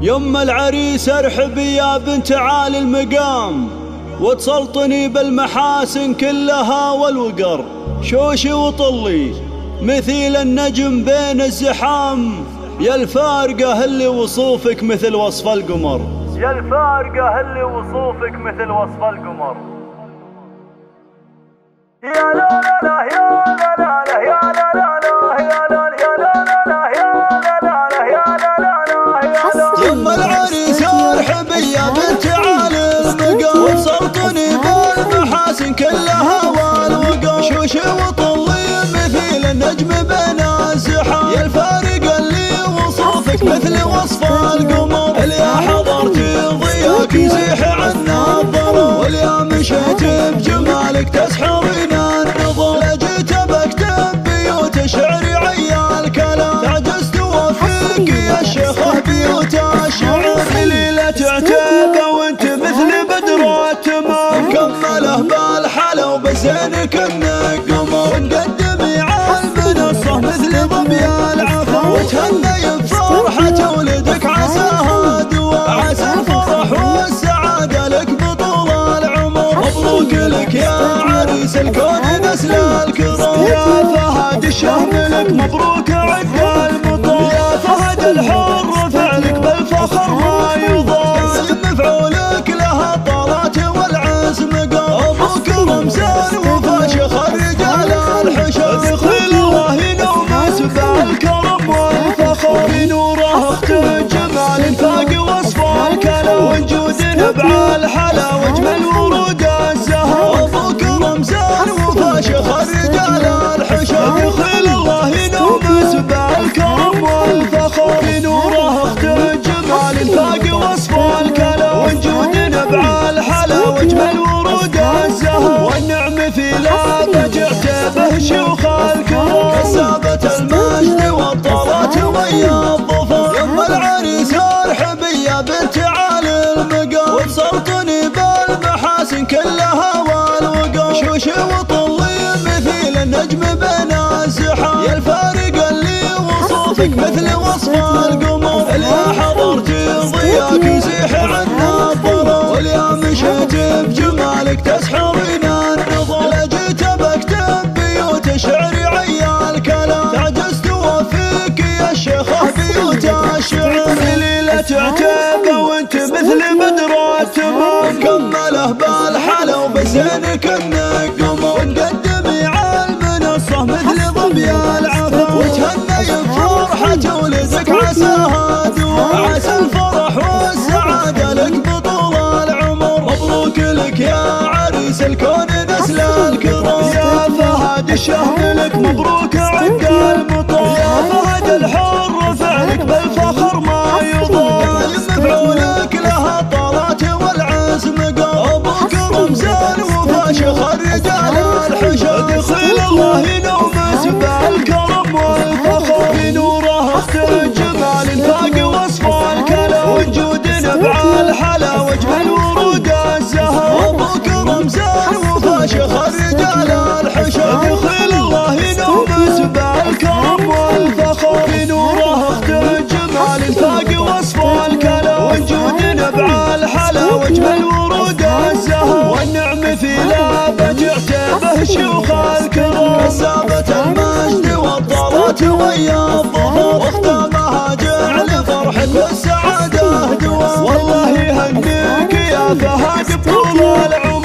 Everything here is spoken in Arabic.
يم العريس ارحبي يا بنت عالي المقام، وتسلطني بالمحاسن كلها والوقر. شوشي وطلي مثيل النجم بين الزحام، يا الفارقة اللي وصوفك مثل وصف القمر. يا الفارقة اللي وصوفك مثل وصف القمر. يا لا لا لا يا لا لا لا يا لا لا لا يا لا يا لا لا لا يا لا لا لا يا لا لا لا يا لا. يم العريس ارحبي يا بنت عالي المقام، وتسلطني بالمحاسن كلها والوقار. شوشي وطلي مثيل النجم بين الزحام، يا الفارقة اللي وصوفك مثل وصف القمر. اليا حضرتي ضياك يزيح عنا الضرر، واليا مشيت بجمالك تسحرين النظر. لجيت بكتب بيوت شعري عيال كلام، تعجزت وفيك يا الشيخة بيوت الشعر. ليلة عتيبة وانت مثل بدر التمام، كمله بالحلا وبزينك انك قمر. ونقدمي عالمنصة مثل ظبي العفا، وتهني بفرحة ولدك عساها دوام. عسى الفرح والسعادة لك بطول العمر، مبروك لك يا عريس الكون نسل الكرام. يا فهد الشهم لك مبروك عد المطر، يا فهد الحر فعلك بالفخر ما يضام. مفعولك لها الطلات والعزم قام، ابوك رمزان وفاشخ الرجال الحشم. دخيل الله نومس بالكرم والفخر، في نوره اختج جمال فاق وصف الكلام. وجود نبع الحلا واجمل ورود الزهر، ابوك رمزان وفاشخ الرجال الحشم. دخيل الله نومس بالكرم والفخر، في نوره اختج جمال فاق وصف الكلام. وجود نبع الحلا واجمل ورود الزهر، والنعم في لابه جعت به شيوخ الكرام. كسابة المجد والطلات ويا الظفر، يم العريس ارحبي يا بنت عالي المقام، وتسلطني بالمحاسن كلها والوقار. شوشي وطلي مثيل النجم بين الزحام، يا الفارقة اللي وصوفك مثل وصف القمر. اليا حضرتي ضياك يزيح عنا الضرر، واليا مشيت بجمالك تسحرين النظر. لجيت بكتب بيوت شعري عيال كلام، تعجزت وفيك يا الشيخة بيوت الشعر. ليلة عتيبة وانت مثل بدر التمام، كمله بالحلا وبزينك انك قمر. ونقدمي عالمنصة مثل ظبي العفا، وتهني بفرحة ولدك عساها دوام. عسى الفرح والسعادة لك بطول العمر، مبروك لك يا عريس الكون نسل الكرام. يا فهد الشهم لك مبروك عد المطر، يا فهد الحر فعلك بالفخر ما يضام. مفعولك لها الطلات والعزم قام، ابوك رمزان وفاشخ الرجال الحشم. دخيل الله نومس بالكرم والفخر، في نوره اختج جمال فاق وصف الكلام. وجود نبع الحلا واجمل ورود الزهر، ابوك رمزان وفاشخ الرجال الحشم. دخيل الله نومس بالكرم والفخر، في نوره اختج جمال فاق وصف الكلام. وجود نبع الحلا واجمل ورود الزهر، والنعم في لابه جعت به شيوخ الكرام. كسابة المجد والطلات ويا الظفر، واختامها جعل فرحك والسعادة دوام. والله يهنيك يا فهد بطول العمر.